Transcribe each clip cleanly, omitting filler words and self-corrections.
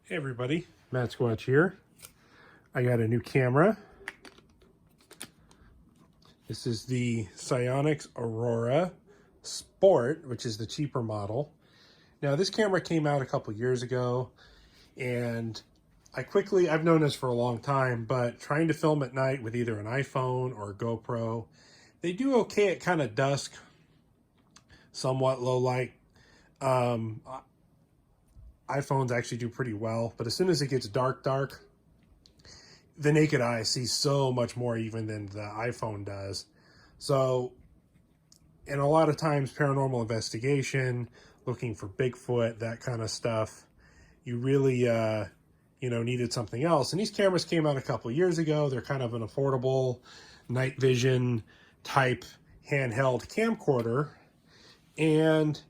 Hey everybody, Matt Squatch here. I got a new camera. This is the Sionyx Aurora Sport, which is the cheaper model. Now this camera came out a couple years ago, and I've known this for a long time, but trying to film at night with either an iPhone or a GoPro, they do okay at kind of dusk, somewhat low light. iPhones actually do pretty well, but as soon as it gets dark, the naked eye sees so much more even than the iPhone does. So, and a lot of times paranormal investigation, looking for Bigfoot, that kind of stuff, you really, needed something else. And these cameras came out a couple of years ago. They're kind of an affordable night vision type handheld camcorder. And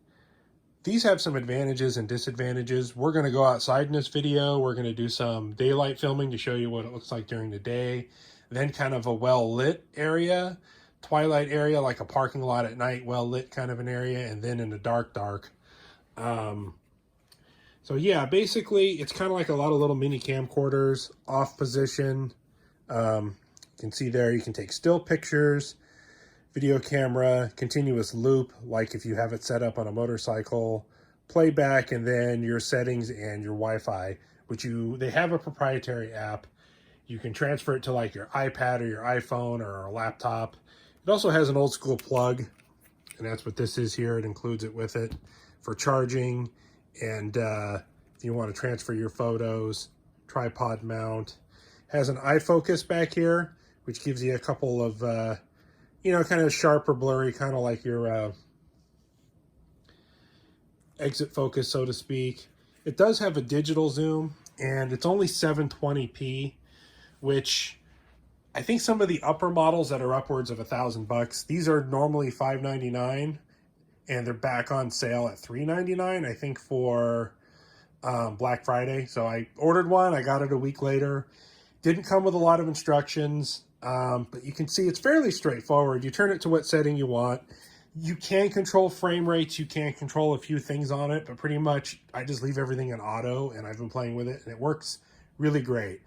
these have some advantages and disadvantages. We're going to go outside in this video. We're going to do some daylight filming to show you what it looks like during the day. Then kind of a well-lit area, twilight area, like a parking lot at night, well-lit kind of an area, and then in the dark. So yeah, basically, it's kind of like a lot of little mini camcorders, off position. You can see there, you can take still pictures, video camera, continuous loop, like if you have it set up on a motorcycle, playback, and then your settings and your Wi-Fi, they have a proprietary app. You can transfer it to like your iPad or your iPhone or a laptop. It also has an old school plug, and that's what this is here. It includes it with it for charging, and if you want to transfer your photos, tripod mount. Has an iFocus back here, which gives you a couple of kind of sharp or blurry, kind of like your exit focus, so to speak. It does have a digital zoom, and it's only 720p, which I think some of the upper models that are upwards of $1,000, these are normally $599, and they're back on sale at $399, I think, for Black Friday. So I ordered one, I got it a week later. Didn't come with a lot of instructions. But you can see it's fairly straightforward. You turn it to what setting you want. You can control frame rates. You can control a few things on it, but pretty much I just leave everything in auto, and I've been playing with it, and it works really great.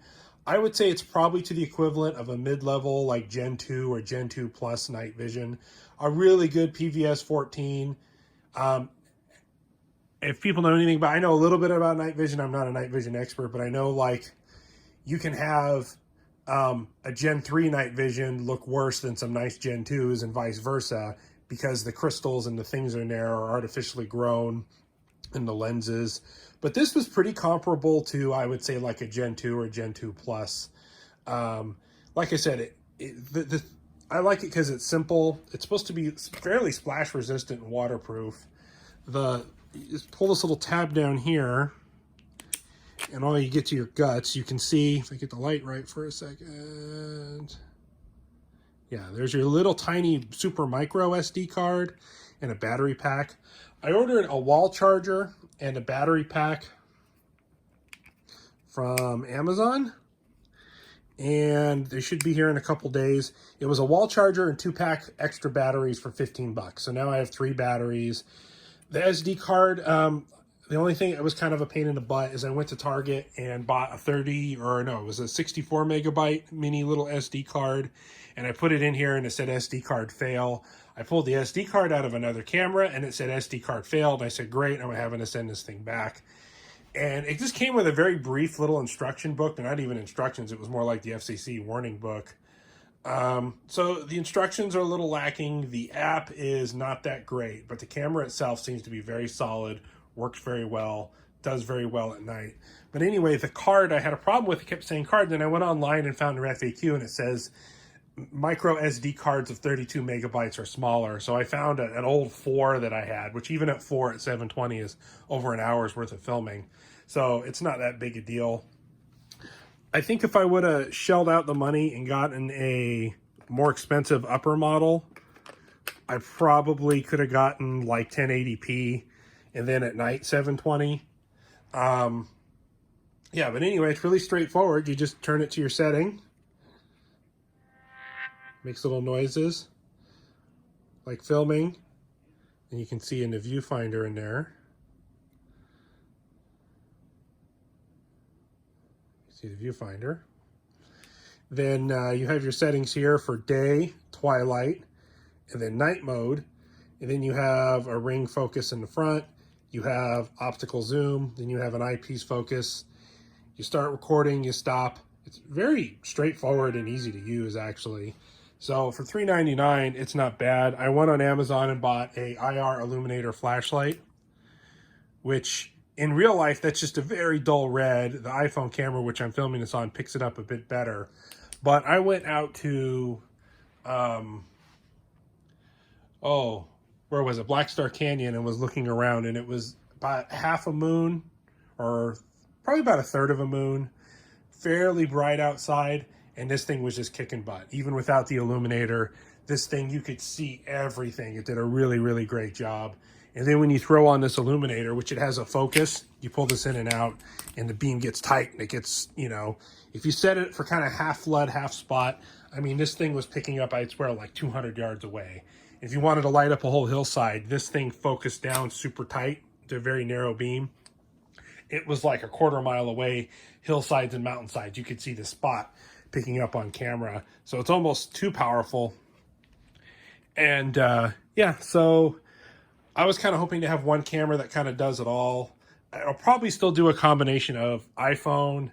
I would say it's probably to the equivalent of a mid-level like Gen 2 or Gen 2 Plus night vision. A really good PVS 14. If people know anything about, I know a little bit about night vision. I'm not a night vision expert, but I know like you can have a Gen 3 night vision look worse than some nice Gen 2s and vice versa, because the crystals and the things in there are artificially grown in the lenses. But this was pretty comparable to, I would say, like a Gen 2 or Gen 2 Plus. Like I said, I like it because it's simple. It's supposed to be fairly splash resistant and waterproof. You just pull this little tab down here, and all you get to your guts, you can see, if I get the light right for a second. Yeah, there's your little tiny super micro SD card and a battery pack. I ordered a wall charger and a battery pack from Amazon, and they should be here in a couple days. It was a wall charger and 2-pack extra batteries for $15. So now I have 3 batteries. The SD card, the only thing that was kind of a pain in the butt is I went to Target and bought it was a 64 megabyte mini little SD card, and I put it in here and it said SD card fail. I pulled the SD card out of another camera and it said SD card failed. I said, great, I'm having to send this thing back. And it just came with a very brief little instruction book. They're not even instructions. It was more like the FCC warning book. So the instructions are a little lacking. The app is not that great, but the camera itself seems to be very solid, works very well, does very well at night. But anyway, the card, I had a problem with. It kept saying card. Then I went online and found an FAQ, and it says micro SD cards of 32 megabytes or smaller. So I found an old 4 that I had, which even at 4 at 720 is over an hour's worth of filming. So it's not that big a deal. I think if I would have shelled out the money and gotten a more expensive upper model, I probably could have gotten like 1080p and then at night 720. Yeah, but anyway, it's really straightforward. You just turn it to your setting. Makes little noises like filming, and you can see in the viewfinder in there. See the viewfinder. Then you have your settings here for day, twilight, and then night mode. And then you have a ring focus in the front. You have optical zoom. Then you have an eyepiece focus. You start recording, you stop. It's very straightforward and easy to use, actually. So for $3.99, it's not bad. I went on Amazon and bought a IR illuminator flashlight, which in real life, that's just a very dull red. The iPhone camera, which I'm filming this on, picks it up a bit better. But I went out to, where was it? Black Star Canyon, and was looking around, and it was about half a moon, or probably about a third of a moon, fairly bright outside, and this thing was just kicking butt. Even without the illuminator, this thing, you could see everything. It did a really, really great job. And then when you throw on this illuminator, which it has a focus, you pull this in and out, and the beam gets tight, and it gets, you know, if you set it for kind of half flood, half spot, I mean, this thing was picking up, I'd swear, like 200 yards away. If you wanted to light up a whole hillside, this thing focused down super tight to a very narrow beam. It was like a quarter mile away, hillsides and mountainsides. You could see the spot picking up on camera. So it's almost too powerful. And yeah, so I was kind of hoping to have one camera that kind of does it all. I'll probably still do a combination of iPhone,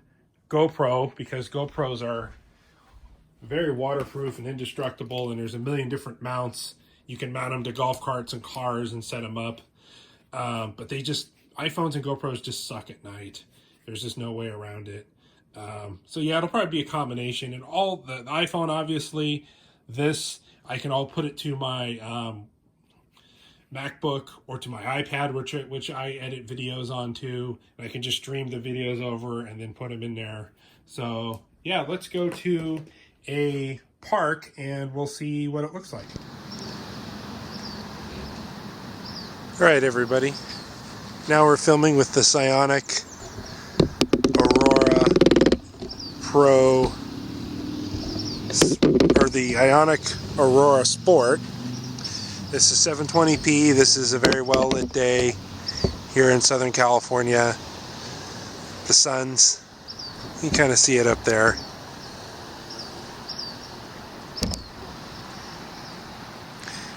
GoPro, because GoPros are very waterproof and indestructible, and there's a million different mounts. You can mount them to golf carts and cars and set them up. But iPhones and GoPros just suck at night. There's just no way around it. So yeah, it'll probably be a combination. And all the iPhone, obviously, this, I can all put it to my MacBook or to my iPad, which I edit videos onto. And I can just stream the videos over and then put them in there. So yeah, let's go to a park and we'll see what it looks like. All right, everybody. Now we're filming with the Sionyx Aurora Pro, or the Ionic Aurora Sport. This is 720p. This is a very well lit day here in Southern California. The sun's, you can kind of see it up there.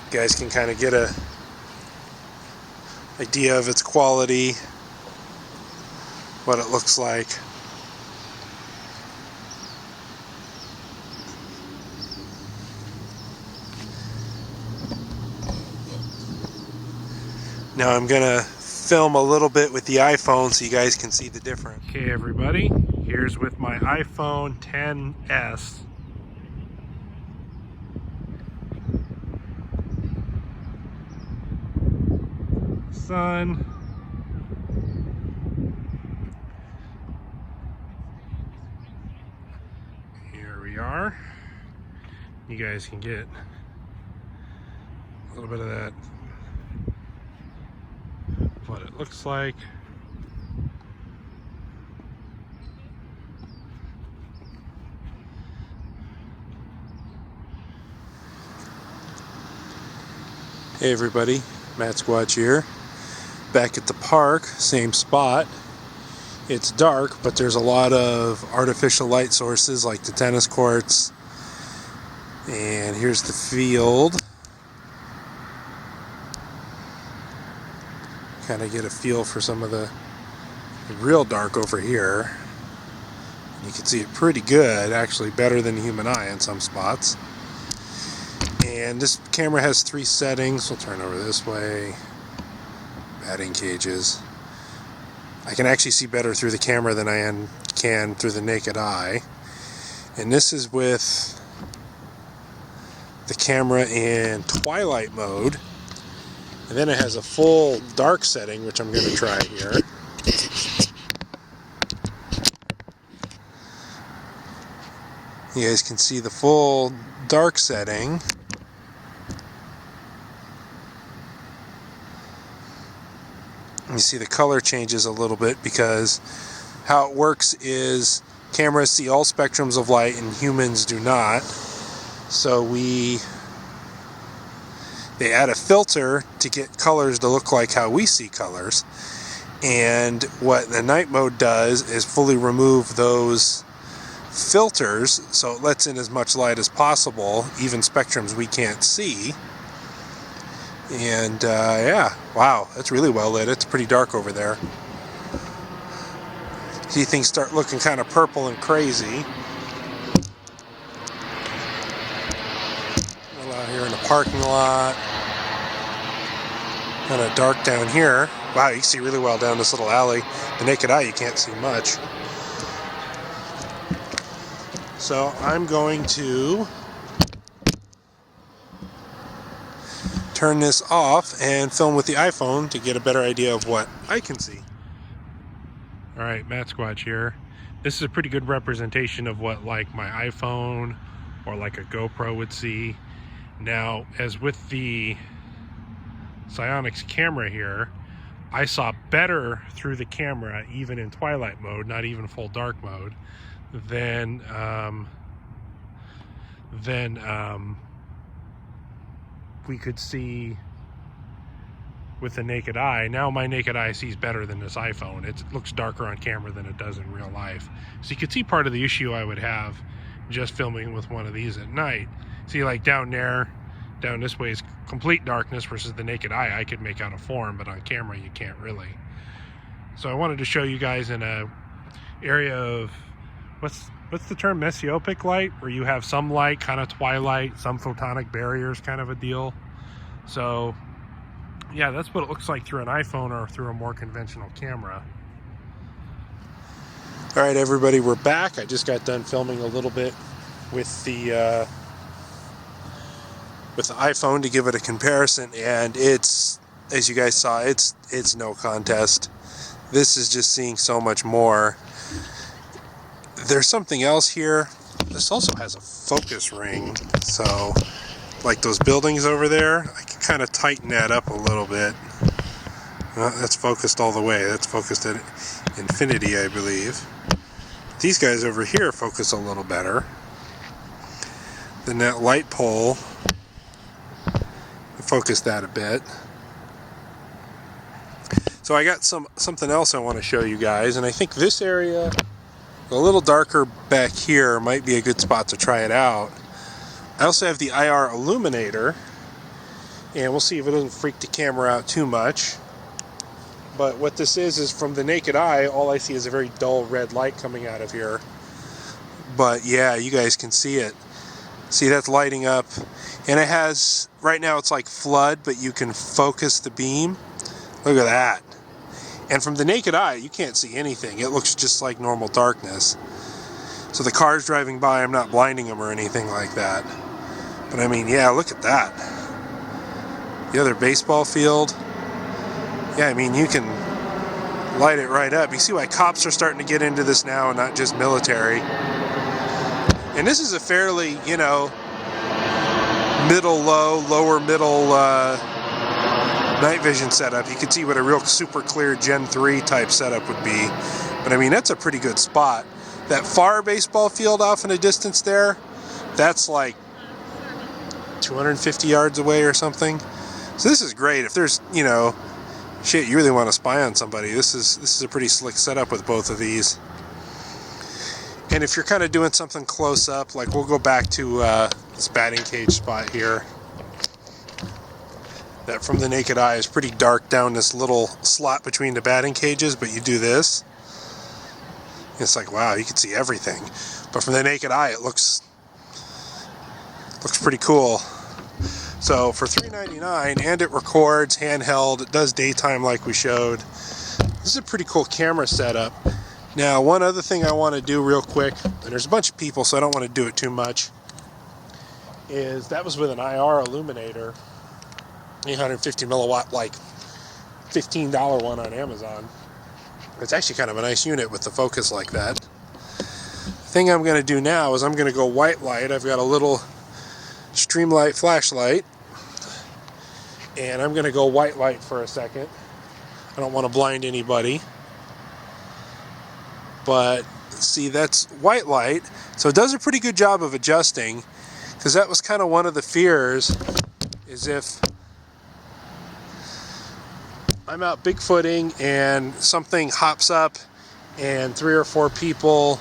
You guys can kind of get a idea of its quality, what it looks like. Now I'm gonna film a little bit with the iPhone so you guys can see the difference. Okay, everybody, here's with my iPhone XS. Sun. Here we are. You guys can get a little bit of that, what it looks like. Hey everybody, Matt Squatch here. Back at the park, same spot. It's dark, but there's a lot of artificial light sources like the tennis courts. And here's the field. Kind of get a feel for some of the real dark over here. You can see it pretty good, actually better than the human eye in some spots. And this camera has 3 settings. We'll turn over this way. Batting cages. I can actually see better through the camera than I can through the naked eye. And this is with the camera in twilight mode. And then it has a full dark setting, which I'm going to try here. You guys can see the full dark setting. You see the color changes a little bit because how it works is cameras see all spectrums of light and humans do not. So they add a filter to get colors to look like how we see colors. And what the night mode does is fully remove those filters, so it lets in as much light as possible, even spectrums we can't see. And yeah, wow, that's really well lit. It's pretty dark over there. See things start looking kind of purple and crazy. Well, out here in the parking lot. Kind of dark down here. Wow, you can see really well down this little alley. The naked eye, you can't see much. So I'm going to turn this off and film with the iPhone to get a better idea of what I can see. All right, Matt Squatch here. This is a pretty good representation of what like my iPhone or like a GoPro would see. Now, as with the Sionyx camera here, I saw better through the camera, even in twilight mode, not even full dark mode, than we could see with the naked eye. Now my naked eye sees better than this iPhone. It looks darker on camera than it does in real life. So you could see part of the issue I would have just filming with one of these at night. See, like down there, down this way is complete darkness versus the naked eye. I could make out a form, but on camera you can't really. So I wanted to show you guys in a area of what's the term, mesiopic light, where you have some light, kind of twilight, some photonic barriers, kind of a deal. So yeah, that's what it looks like through an iPhone or through a more conventional camera. All right, everybody, we're back. I just got done filming a little bit with the iPhone to give it a comparison, and it's, as you guys saw, it's no contest. This is just seeing so much more. There's something else here. This also has a focus ring, so like those buildings over there, I can kind of tighten that up a little bit. That's focused all the way. That's focused at infinity, I believe. These guys over here focus a little better. Then that light pole, focus that a bit. So I got something else I want to show you guys, and I think this area, a little darker back here, might be a good spot to try it out. I also have the IR illuminator, and we'll see if it doesn't freak the camera out too much. But what this is from the naked eye, all I see is a very dull red light coming out of here. But yeah, you guys can see it. See, that's lighting up. And it has, right now it's like flood, but you can focus the beam. Look at that. And from the naked eye, you can't see anything. It looks just like normal darkness. So the cars driving by, I'm not blinding them or anything like that. But I mean, yeah, look at that. The other baseball field. Yeah, I mean, you can light it right up. You see why cops are starting to get into this now and not just military. And this is a fairly, you know, lower middle night vision setup. You can see what a real super clear Gen 3 type setup would be. But I mean, that's a pretty good spot. That far baseball field off in the distance there, that's like 250 yards away or something. So this is great. If there's, you know, shit, you really want to spy on somebody, this is a pretty slick setup with both of these. And if you're kind of doing something close up, like we'll go back to this batting cage spot here. That from the naked eye is pretty dark down this little slot between the batting cages, but you do this, it's like, wow, you can see everything. But from the naked eye, it looks pretty cool. So for $3.99, and it records handheld, it does daytime like we showed. This is a pretty cool camera setup. Now, one other thing I want to do real quick, and there's a bunch of people, so I don't want to do it too much, is that was with an IR illuminator, 850 milliwatt, like $15 one on Amazon. It's actually kind of a nice unit with the focus like that. The thing I'm going to do now is I'm going to go white light. I've got a little Streamlight flashlight, and I'm going to go white light for a second. I don't want to blind anybody. But see, that's white light, so it does a pretty good job of adjusting, because that was kind of one of the fears, is if I'm out Bigfooting and something hops up and 3 or 4 people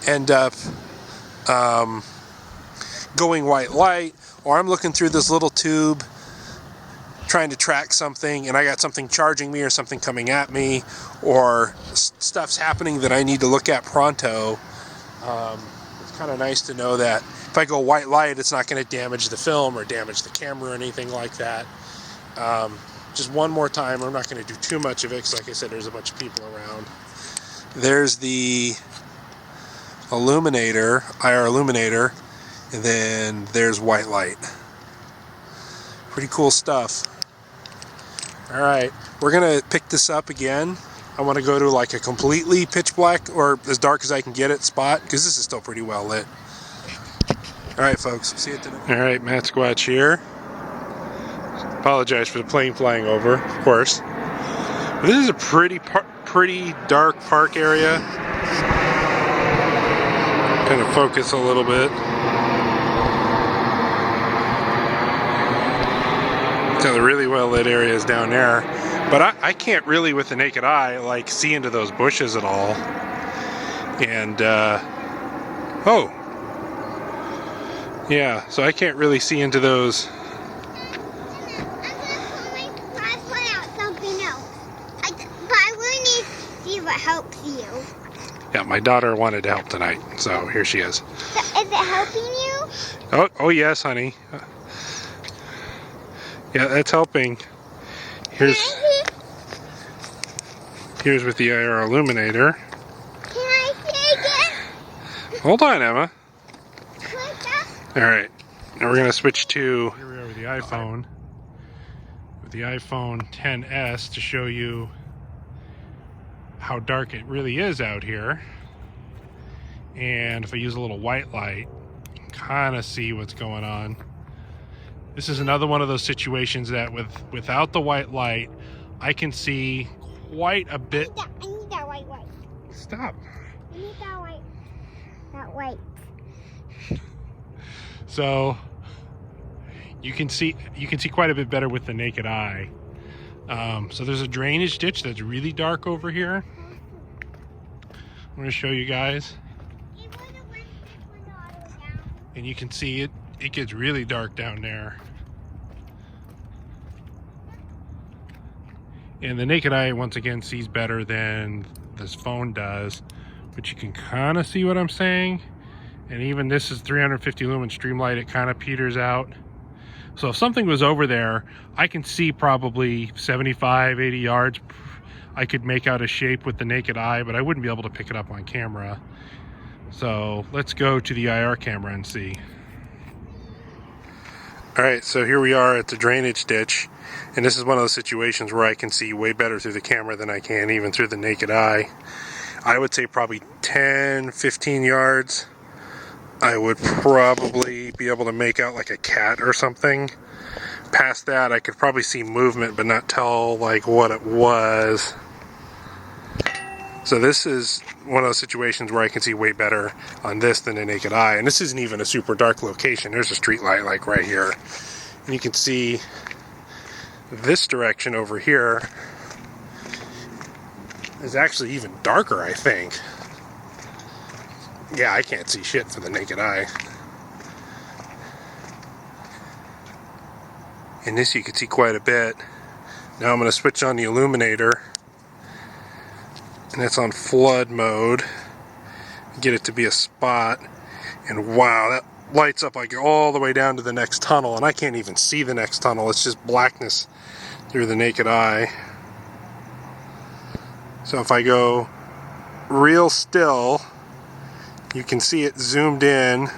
end up going white light, or I'm looking through this little tube trying to track something and I got something charging me or something coming at me, or stuff's happening that I need to look at pronto. It's kind of nice to know that if I go white light, it's not going to damage the film or damage the camera or anything like that. Just one more time, I'm not going to do too much of it because, like I said, there's a bunch of people around. There's the illuminator, IR illuminator, and then there's white light. Pretty cool stuff. All right, we're going to pick this up again. I want to go to like a completely pitch black or as dark as I can get it spot, because this is still pretty well lit. All right, folks, see you tonight. All right, Matt Squatch here. Apologize for the plane flying over, of course. But this is a pretty dark park area. Kind of focus a little bit. So the really well lit areas down there, but I can't really with the naked eye like see into those bushes at all. And oh yeah, so I can't really see into those. Helps you. Yeah, my daughter wanted to help tonight, so here she is. So is it helping you? Oh yes, honey. Yeah, that's helping. Here's with the IR illuminator. Can I see again? Hold on, Emma. All right, now we're gonna switch to here we are with the iPhone. With the iPhone XS to show you how dark it really is out here. And if I use a little white light, you can kind of see what's going on. This is another one of those situations that without the white light, I can see quite a bit. I need that white light. Stop. I need that white. That white. So you can see quite a bit better with the naked eye. So there's a drainage ditch that's really dark over here. I'm going to show you guys. And you can see it gets really dark down there. And the naked eye, once again, sees better than this phone does. But you can kind of see what I'm saying. And even this is 350 lumen streamlight. It kind of peters out. So if something was over there, I can see probably 75, 80 yards. I could make out a shape with the naked eye, but I wouldn't be able to pick it up on camera. So let's go to the IR camera and see. All right, so here we are at the drainage ditch. And this is one of those situations where I can see way better through the camera than I can even through the naked eye. I would say probably 10, 15 yards. I would probably be able to make out like a cat or something. Past that, I could probably see movement, but not tell like what it was. So this is one of those situations where I can see way better on this than the naked eye. And this isn't even a super dark location. There's a street light like right here. And you can see this direction over here is actually even darker, I think. Yeah, I can't see shit for the naked eye. In this you can see quite a bit. Now I'm going to switch on the illuminator. And it's on flood mode. Get it to be a spot. And wow, that lights up like all the way down to the next tunnel. And I can't even see the next tunnel. It's just blackness through the naked eye. So if I go real still, you can see it zoomed in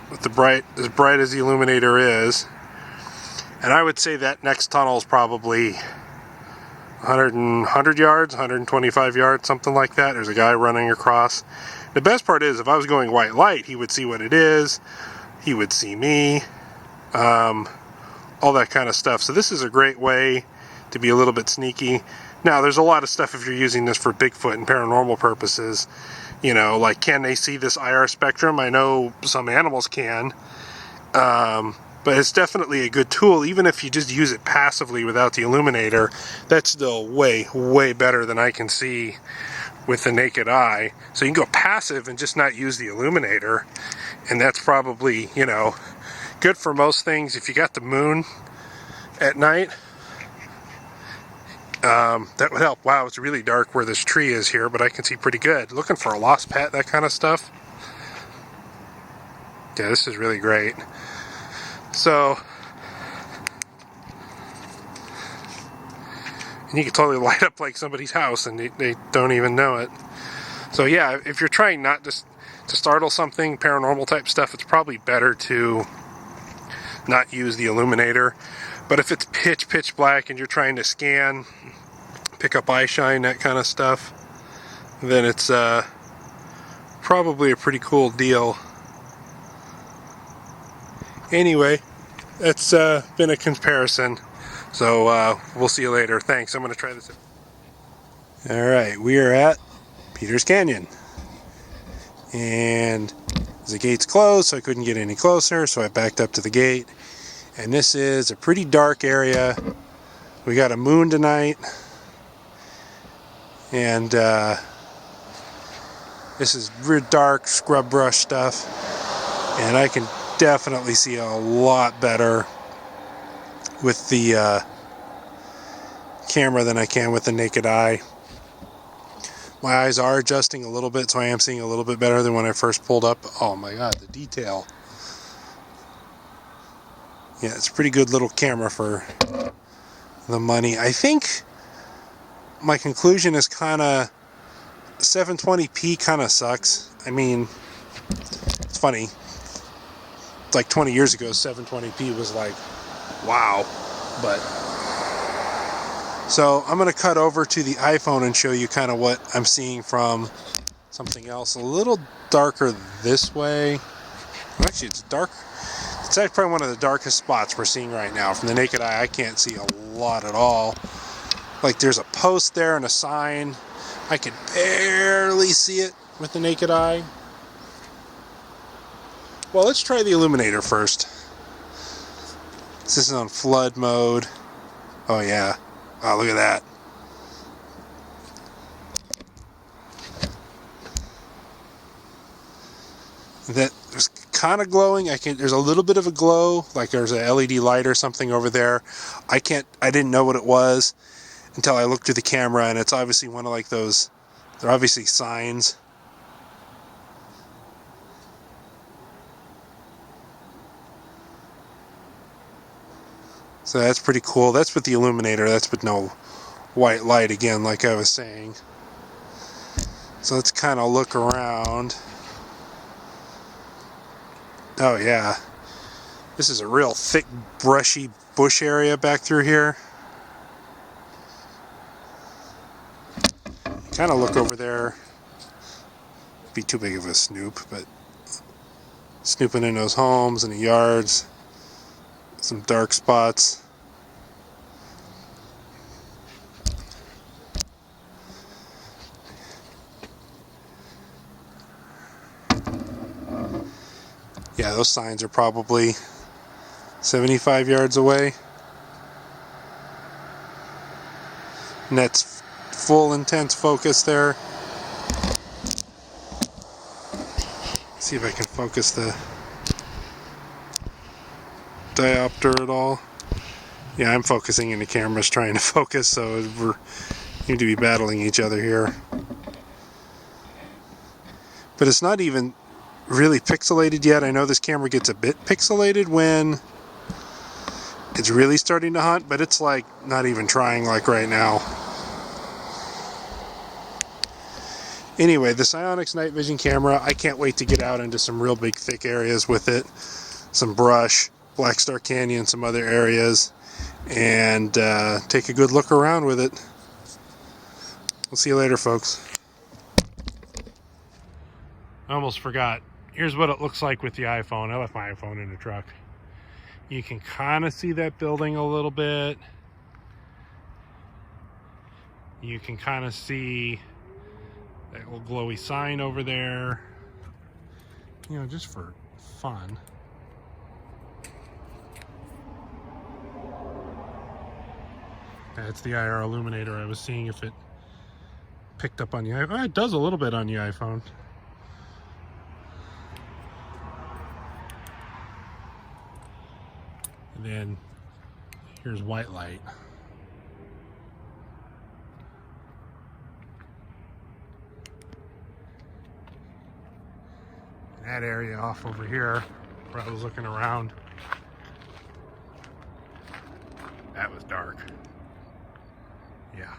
with the as bright as the illuminator is. And I would say that next tunnel is probably 100 yards, 125 yards, something like that. There's a guy running across. The best part is if I was going white light, he would see what it is. He would see me. All that kind of stuff. So this is a great way to be a little bit sneaky. Now, there's a lot of stuff if you're using this for Bigfoot and paranormal purposes. You know, like, can they see this IR spectrum? I know some animals can. but it's definitely a good tool. Even if you just use it passively without the illuminator, that's still way, way better than I can see with the naked eye. So you can go passive and just not use the illuminator, and that's probably, you know, good for most things. If you got the moon at night, that would help. Wow, it's really dark where this tree is here, but I can see pretty good. Looking for a lost pet, that kind of stuff. Yeah, this is really great. So, and you can totally light up like somebody's house and they don't even know it. So yeah, if you're trying not to startle something, paranormal type stuff, it's probably better to not use the illuminator. But if it's pitch black and you're trying to scan, pick up eye shine, that kind of stuff, then it's probably a pretty cool deal. Anyway, that's been a comparison. So we'll see you later. Thanks. I'm going to try this out. Alright, we are at Peters Canyon. And the gate's closed, so I couldn't get any closer, so I backed up to the gate. And this is a pretty dark area. We got a moon tonight. And this is real dark scrub brush stuff. And I can definitely see a lot better with the camera than I can with the naked eye. My eyes are adjusting a little bit, so I am seeing a little bit better than when I first pulled up. Oh my god, the detail. Yeah, it's a pretty good little camera for the money. I think my conclusion is kind of 720p kind of sucks. I mean, it's funny. Like 20 years ago, 720p was like, wow. But so I'm going to cut over to the iPhone and show you kind of what I'm seeing from something else. A little darker this way. Actually, it's dark. It's actually probably one of the darkest spots we're seeing right now. From the naked eye, I can't see a lot at all. Like there's a post there and a sign. I can barely see it with the naked eye. Well, let's try the illuminator first. This is on flood mode. Oh yeah. Wow, look at that. That was kind of glowing. There's a little bit of a glow, like there's a LED light or something over there. I didn't know what it was until I looked through the camera, and it's obviously one of like those, they're obviously signs. So that's pretty cool. That's with the illuminator. That's with no white light again, like I was saying. So let's kind of look around. Oh yeah. This is a real thick, brushy bush area back through here. Kind of look over there. Be too big of a snoop, but snooping in those homes and the yards. Some dark spots. Yeah, those signs are probably 75 yards away. And that's full intense focus there. See if I can focus the diopter at all. Yeah, I'm focusing and the camera's trying to focus, so we need to be battling each other here. But it's not even really pixelated yet. I know this camera gets a bit pixelated when it's really starting to hunt, but it's like not even trying like right now. Anyway, the Sionyx night vision camera, I can't wait to get out into some real big thick areas with it. Some brush, Black Star Canyon, some other areas, and take a good look around with it. We'll see you later, folks. I almost forgot. Here's what it looks like with the iPhone. I left my iPhone in the truck. You can kind of see that building a little bit. You can kind of see that little glowy sign over there. You know, just for fun. That's the IR illuminator. I was seeing if it picked up on the iPhone. It does a little bit on the iPhone. And then here's white light. That area off over here where I was looking around, that was dark. Yeah.